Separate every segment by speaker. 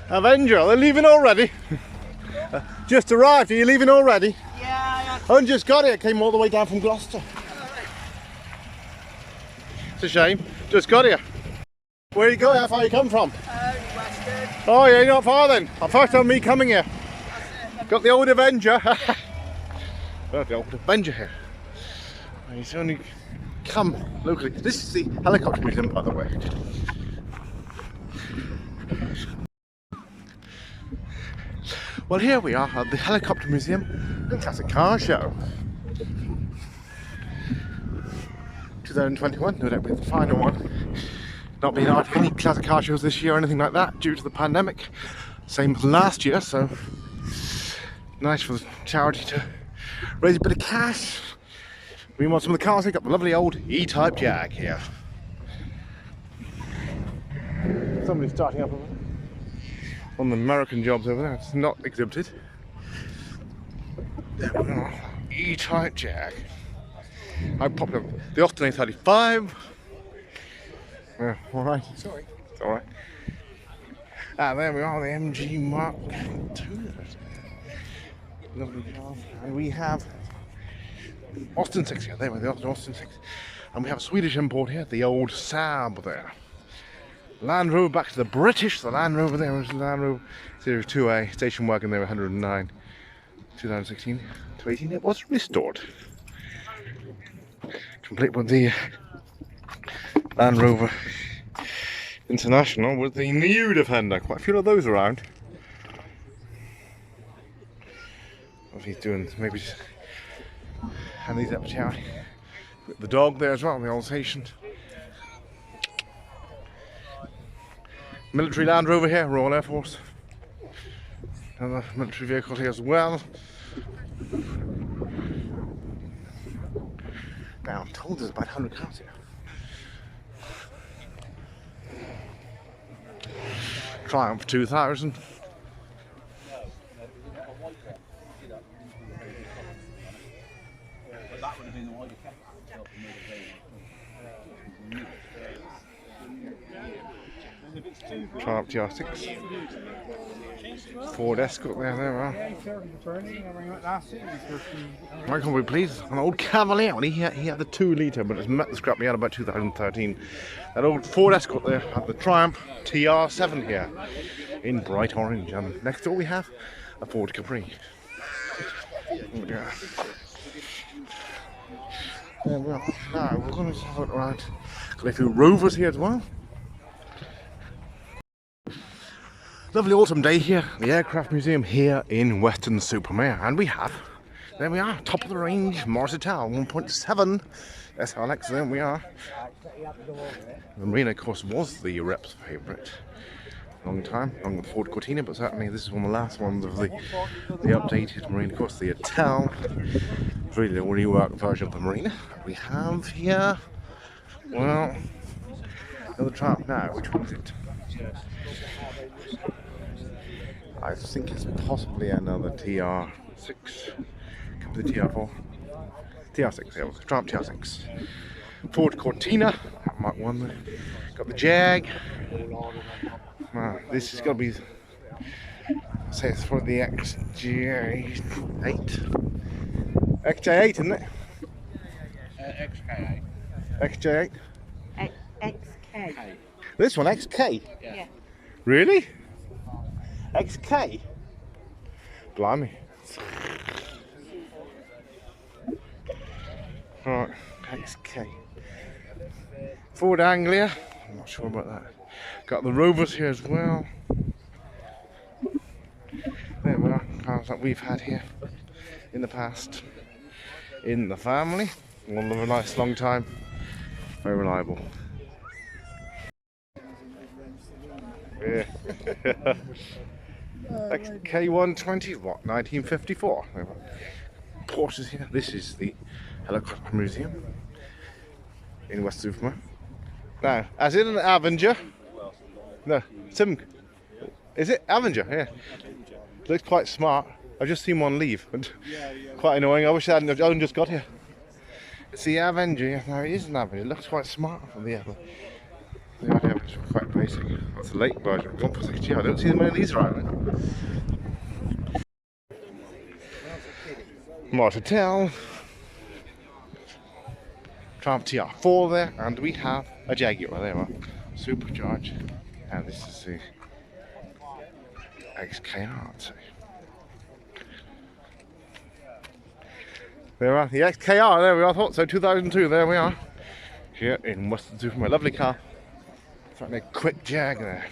Speaker 1: Avenger, they're leaving already? Just arrived, are you leaving already?
Speaker 2: Yeah,
Speaker 1: I only just got here, came all the way down from Gloucester. It's a shame, just got here. Where are you going? How far you come from?
Speaker 2: Weston.
Speaker 1: Oh yeah, you're not far then. First time me coming here. Got the old Avenger. Got the old Avenger here. He's only come locally. This is the helicopter museum, by the way. Well, here we are at the helicopter museum and classic car show. 2021, no doubt will be the final one. Not being able to have any classic car shows this year or anything like that due to the pandemic. Same as last year, so nice for the charity to raise a bit of cash. We want some of the cars. They got the lovely old E-Type Jag here. Somebody's starting up on the American jobs over there. It's not exhibited. There we are. E-Type Jag. How popular? The Austin A35. Yeah, alright.
Speaker 2: Sorry.
Speaker 1: It's alright. There we are, the MG Mark II. Lovely car. And we have Austin 6 here. There we are, the Austin 6. And we have a Swedish import here, the old Saab there. Land Rover, back to the British. The Land Rover there was the Land Rover Series 2A station wagon there, 109. 2016 to 18. It was restored. Complete with the Land Rover International with the new Defender. Quite a few of those around. What he's doing, maybe just hand these up to charity. The dog there as well, the Alsatian. Military Land Rover here, Royal Air Force. Another military vehicle here as well. Now I'm told there's about 100 cars here. Triumph 2000. Triumph TR6. Ford Escort there we are. I can't be pleased. An old Cavalier. He had the 2 litre, but it's met the scrap he had about 2013. That old Ford Escort there had the Triumph TR7 here in bright orange. And next door we have a Ford Capri. There we are. Now we're going to have a look around. Got a few Rovers here as well. Lovely autumn day here, the Aircraft Museum here in Weston super Mare. And we have, there we are, top of the range, Morristown 1.7 SLX, there we are. The Marina, of course, was the rep's favourite. Long time, along with Ford Cortina, but certainly this is one of the last ones of the updated Marina. Of course, the Etel, really a reworked version of the Marina. We have here, well, another Triumph now. Which one is it? I think it's possibly another TR6. Could be the TR4. TR6, yeah, Triumph TR6. Ford Cortina, Mark 1. Got the Jag. This is going to be, say it's for the XJ8. XJ8, isn't it?
Speaker 2: XK8.
Speaker 1: XJ8?
Speaker 3: XK.
Speaker 1: This one, XK?
Speaker 3: Yeah.
Speaker 1: Really? XK? Blimey. Right, XK. Ford Anglia. I'm not sure about that. Got the Rovers here as well. There we are, cars that we've had here in the past in the family. One of a nice long time. Very reliable. Yeah. XK120, what, 1954? Porsches here. This is the Helicopter Museum in West Supermare. Now, as in an Avenger. No, Sim. Is it Avenger? Yeah. Looks quite smart. I've just seen one leave. But quite annoying. I wish I hadn't just got here. It's the Avenger. No, it is an Avenger. It looks quite smart from the other. Yeah, it's quite basic. That's the late version. 1.6G. I don't see many of these around. More to tell. Triumph TR4 there, and we have a Jaguar. There we are. Supercharged. And this is the XKR. I'd say. There we are, the XKR. There we are. I thought so. 2002. There we are. Here in Weston Supermare. Lovely car. Certainly a quick Jag there.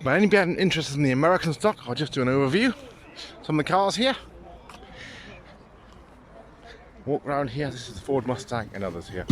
Speaker 1: But anybody interested in the American stock, I'll just do an overview. Some of the cars here. Walk around here. This is the Ford Mustang and others here.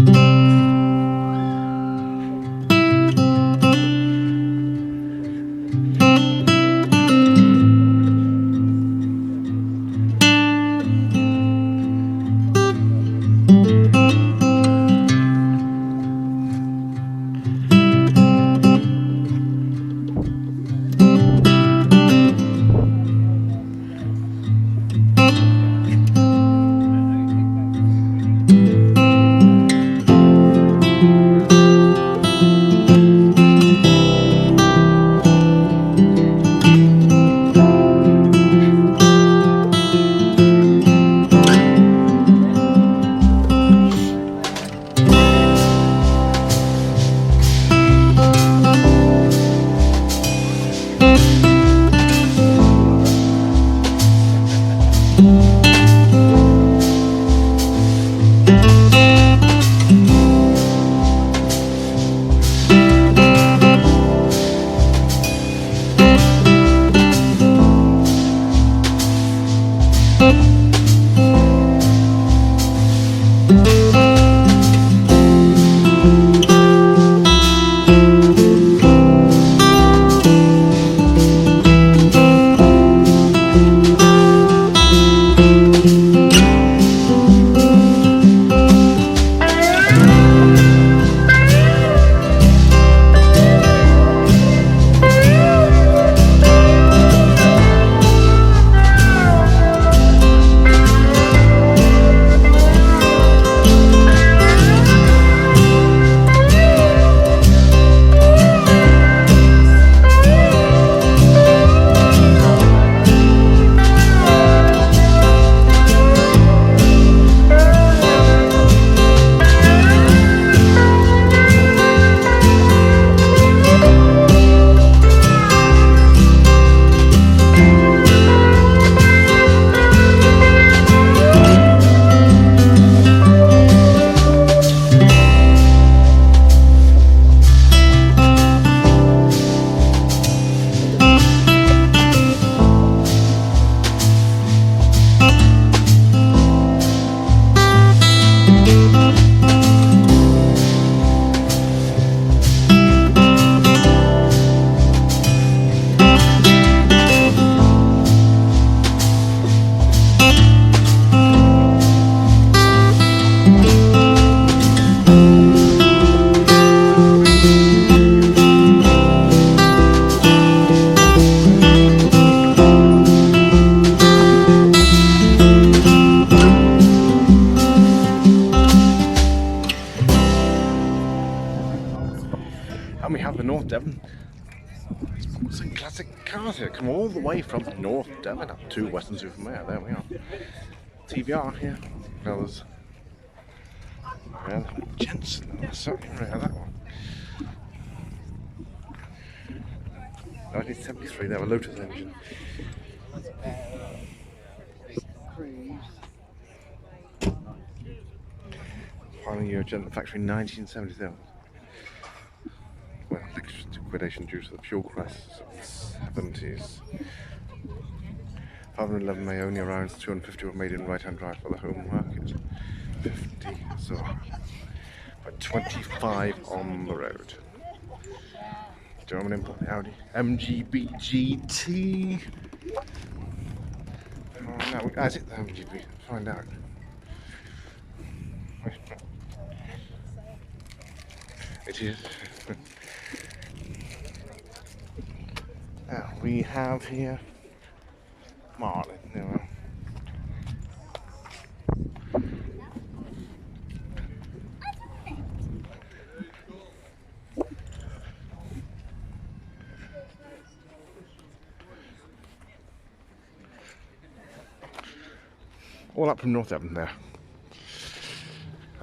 Speaker 1: And we have the North Devon sports and classic cars here, come all the way from North Devon up to Weston Supermare. There we are. TVR here, fellas. Yeah, Jensen, certainly rare that one. 1973, they were Lotus engine. Final year of Jensen factory 1977. Well, liquidation due to the fuel crisis of the 70s. 511 may only around 250 were made in right-hand drive for the home market. 50, so but 25 on the road. German import Audi MGB GT. Oh, no, is it the MGB? Find out. It is. Now we have here Mare. all up from North Devon there.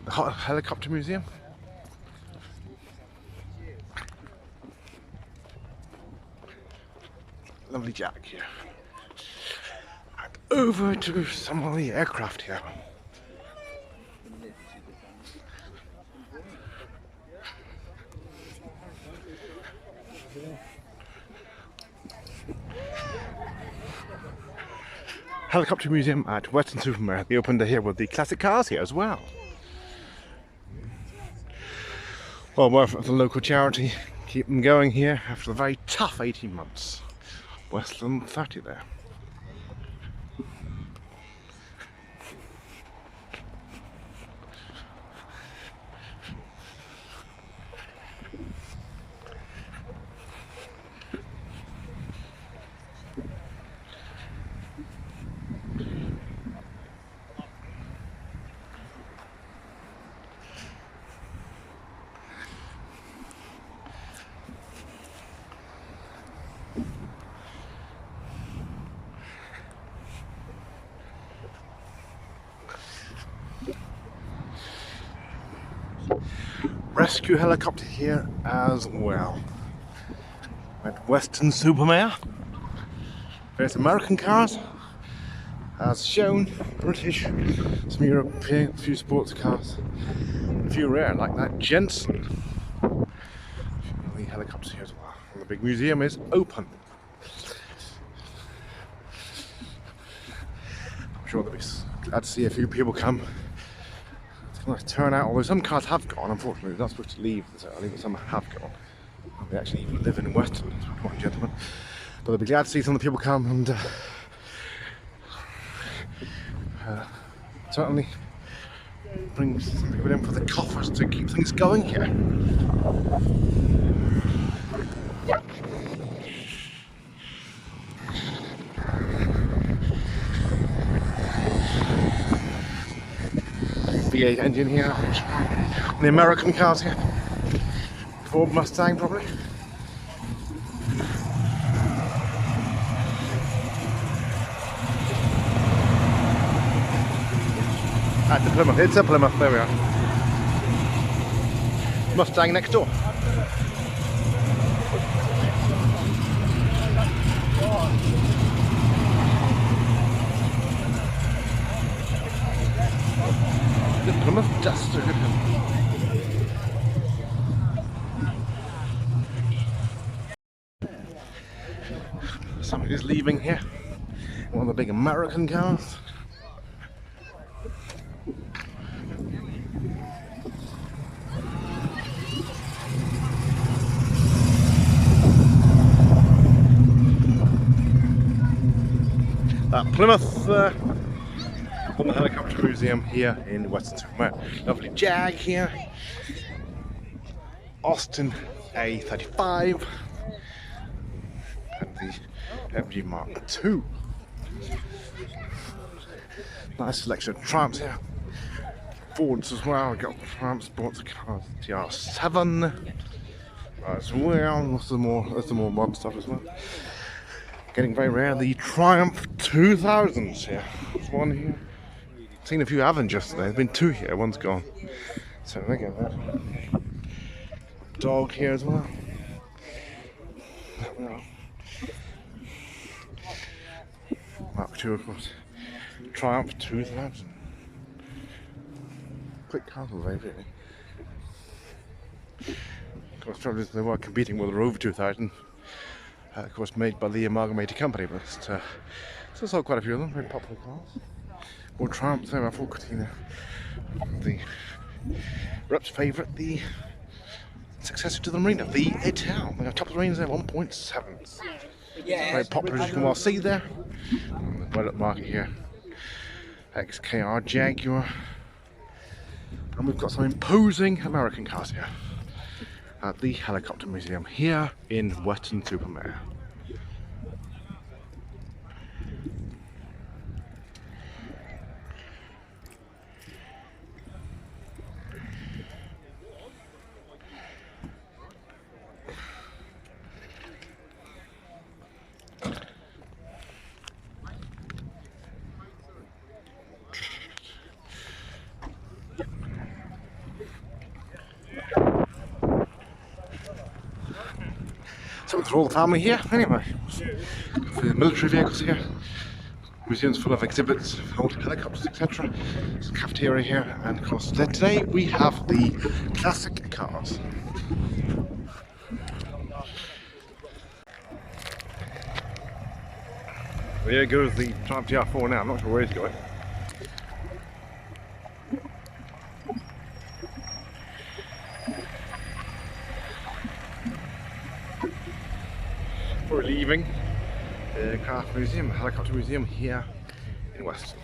Speaker 1: The Helicopter Museum. Lovely jack here. And over to some of the aircraft here. Helicopter Museum at Weston Supermare. They opened here with the classic cars here as well. Well, worth it for the local charity. Keep them going here after a very tough 18 months. Weston 30 there. Rescue helicopter here as well at Weston Supermare. There's American cars as shown, British, some European, a few sports cars, a few rare like that Jensen. The helicopters here as well. And the big museum is open. I'm sure they'll be glad to see a few people come. Nice turnout, although some cars have gone. Unfortunately, they're not supposed to leave this early, but some have gone. They actually even live in Weston, one gentleman. But they'll be glad to see some of the people come and certainly bring some people in for the coffers to keep things going here. V8 engine here, the American cars here, Ford Mustang probably. At the Plymouth, it's a Plymouth, there we are. Mustang next door. The Plymouth Duster. Somebody's leaving here. One of the big American cars. Plymouth from the Helicopter Museum here in Weston Supermare. Lovely Jag here. Austin A35 and the MG Mark II. Nice selection of Triumphs here. Fords as well. We've got Triumph sports cars. TR7 as well. There's some more modern stuff as well. Getting very rare, the Triumph 2000s here. There's one here. Seen a few Avengers today. There's been two here, one's gone. So they get that. Dog here as well. Mark II, of course. Triumph 2000. Quick cars all day, really. Of course, trouble is they were competing with the Rover 2000. Of course, made by the Amalgamated Company, but still sold quite a few of them, very popular cars. More Triumphs there, Ford Cortina. The Rep's favourite, the successor to the Marina, the Etal. They got top of the range there, 1.7. Yeah, very popular, as you can well see there. Well up market here. XKR Jaguar. And we've got some imposing American cars here at the Helicopter Museum here in Weston Supermare. for all the family here. Anyway, for the military vehicles here. Museum's full of exhibits, old helicopters, etc. There's a cafeteria here, and of course today we have the classic cars. Well, here goes the Triumph GR4 now. I'm not sure where he's going. We're leaving the Aircraft Museum, Helicopter Museum here in Weston.